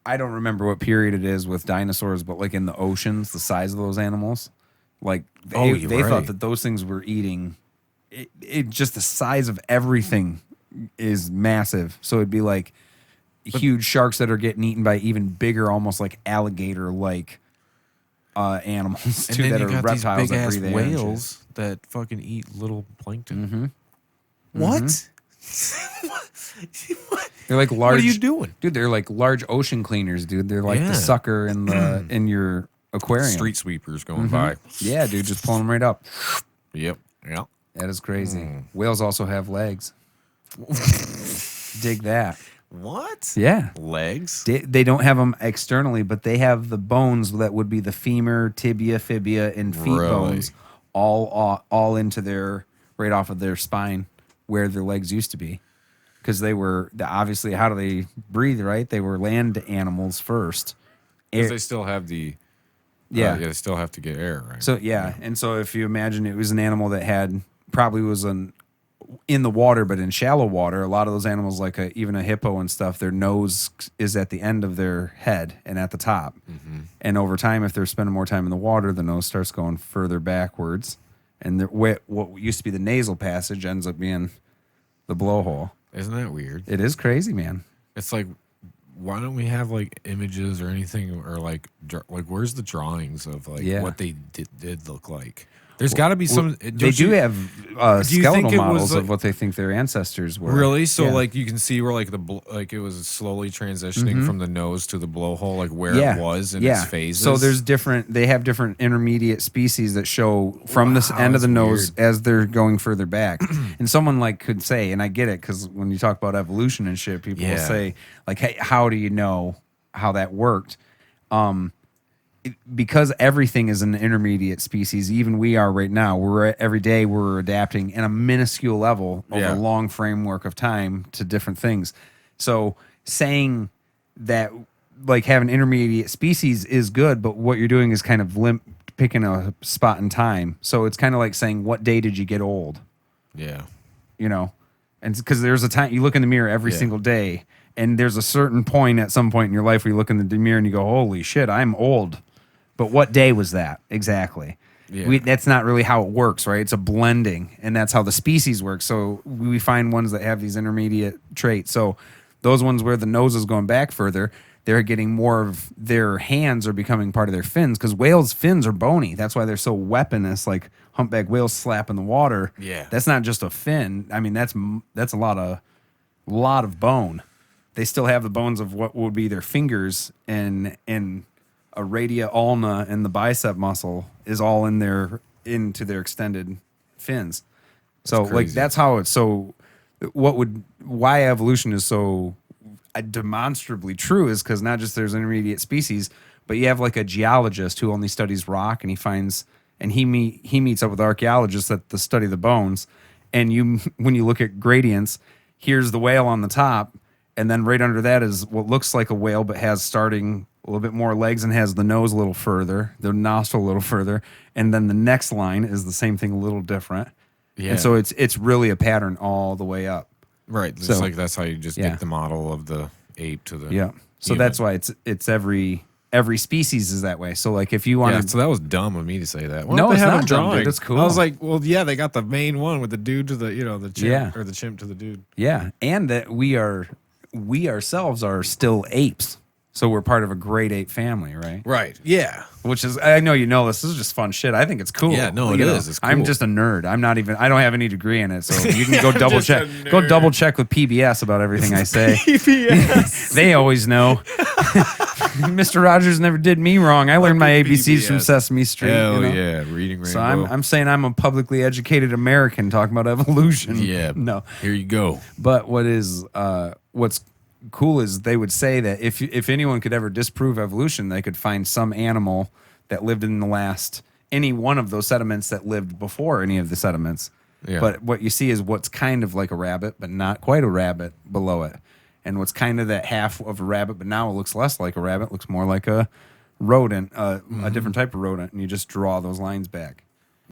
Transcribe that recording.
I don't remember what period it is with dinosaurs, but like in the oceans, the size of those animals, like they thought that those things were eating. It just the size of everything is massive. So it'd be like huge sharks that are getting eaten by even bigger, almost like alligator like animals too, that are reptiles that breathe air. Whales that fucking eat little plankton. Mm-hmm. What? They're like large. What are you doing, dude? They're like large ocean cleaners, dude. They're like the sucker in the in your aquarium. Street sweepers going by. Yeah, dude, just pulling them right up. Yep. That is crazy. Whales also have legs. Dig that. What? Yeah. Legs? They don't have them externally, but they have the bones that would be the femur, tibia, fibia, and feet bones all into their, right off of their spine where their legs used to be. Because they were, obviously, how do they breathe, right? They were land animals first. Because they still have the... they still have to get air, right? So, and so if you imagine it was an animal that had, probably was in the water, but in shallow water, a lot of those animals, like even a hippo and stuff, their nose is at the end of their head and at the top. Mm-hmm. And over time, if they're spending more time in the water, the nose starts going further backwards. And what used to be the nasal passage ends up being the blowhole. Isn't that weird? It is crazy, man. It's like, why don't we have like images or anything, or like where's the drawings of like what they did look like? There's got to be some. They do have skeletal models of what they think their ancestors were. Really? So like you can see where like it was slowly transitioning from the nose to the blowhole, like where it was in its phases. So there's different. They have different intermediate species that show from this end of the nose as they're going further back. And someone like could say, and I get it, because when you talk about evolution and shit, people will say like, "Hey, how do you know how that worked?" Because everything is an intermediate species, even we are right now. Every day we're adapting in a minuscule level over a long framework of time to different things. So saying that like having intermediate species is good, but what you're doing is kind of picking a spot in time. So it's kind of like saying, what day did you get old? Yeah. You know, and because there's a time you look in the mirror every single day, and there's a certain point at some point in your life where you look in the mirror and you go, holy shit, I'm old. But what day was that exactly? Yeah. That's not really how it works, right? It's a blending, and that's how the species work. So we find ones that have these intermediate traits. So those ones where the nose is going back further, they're getting more of their hands are becoming part of their fins, because whales' fins are bony. That's why they're so weaponous, like humpback whales slap in the water. Yeah. That's not just a fin. I mean, that's a lot of bone. They still have the bones of what would be their fingers and a radia ulna and the bicep muscle is all into their extended fins. So like that's how it's so. Why evolution is so demonstrably true is because not just there's intermediate species, but you have like a geologist who only studies rock, and he meets up with archaeologists that study the bones, and when you look at gradients, here's the whale on the top, and then right under that is what looks like a whale but has starting a little bit more legs and has the nose a little further, the nostril a little further, and then the next line is the same thing, a little different. Yeah. And so it's really a pattern all the way up. Right. It's like that's how you just get the model of the ape to the So human. That's why it's every species is that way. So like if you want so that was dumb of me to say that. No, it's not dumb, dude. That's cool. I was like, well, yeah, they got the main one with the dude to the the chimp or the chimp to the dude. Yeah. And that we ourselves are still apes. So we're part of a great ape family, right? Right. Yeah. Which is, I know you know this is just fun shit. I think it's cool. Yeah, no, it is. It's cool. I'm just a nerd. I don't have any degree in it, so you can go double check. Go double check with PBS about everything I say. PBS. They always know. Mr. Rogers never did me wrong. I learned my ABCs from Sesame Street. Hell yeah, reading Rainbow. So I'm saying I'm a publicly educated American talking about evolution. Yeah. No. Here you go. But what's cool is they would say that if anyone could ever disprove evolution, they could find some animal that lived in any one of those sediments that lived before any of the sediments. Yeah. But what you see is what's kind of like a rabbit, but not quite a rabbit below it. And what's kind of that half of a rabbit, but now it looks less like a rabbit, looks more like a rodent, a different type of rodent, and you just draw those lines back.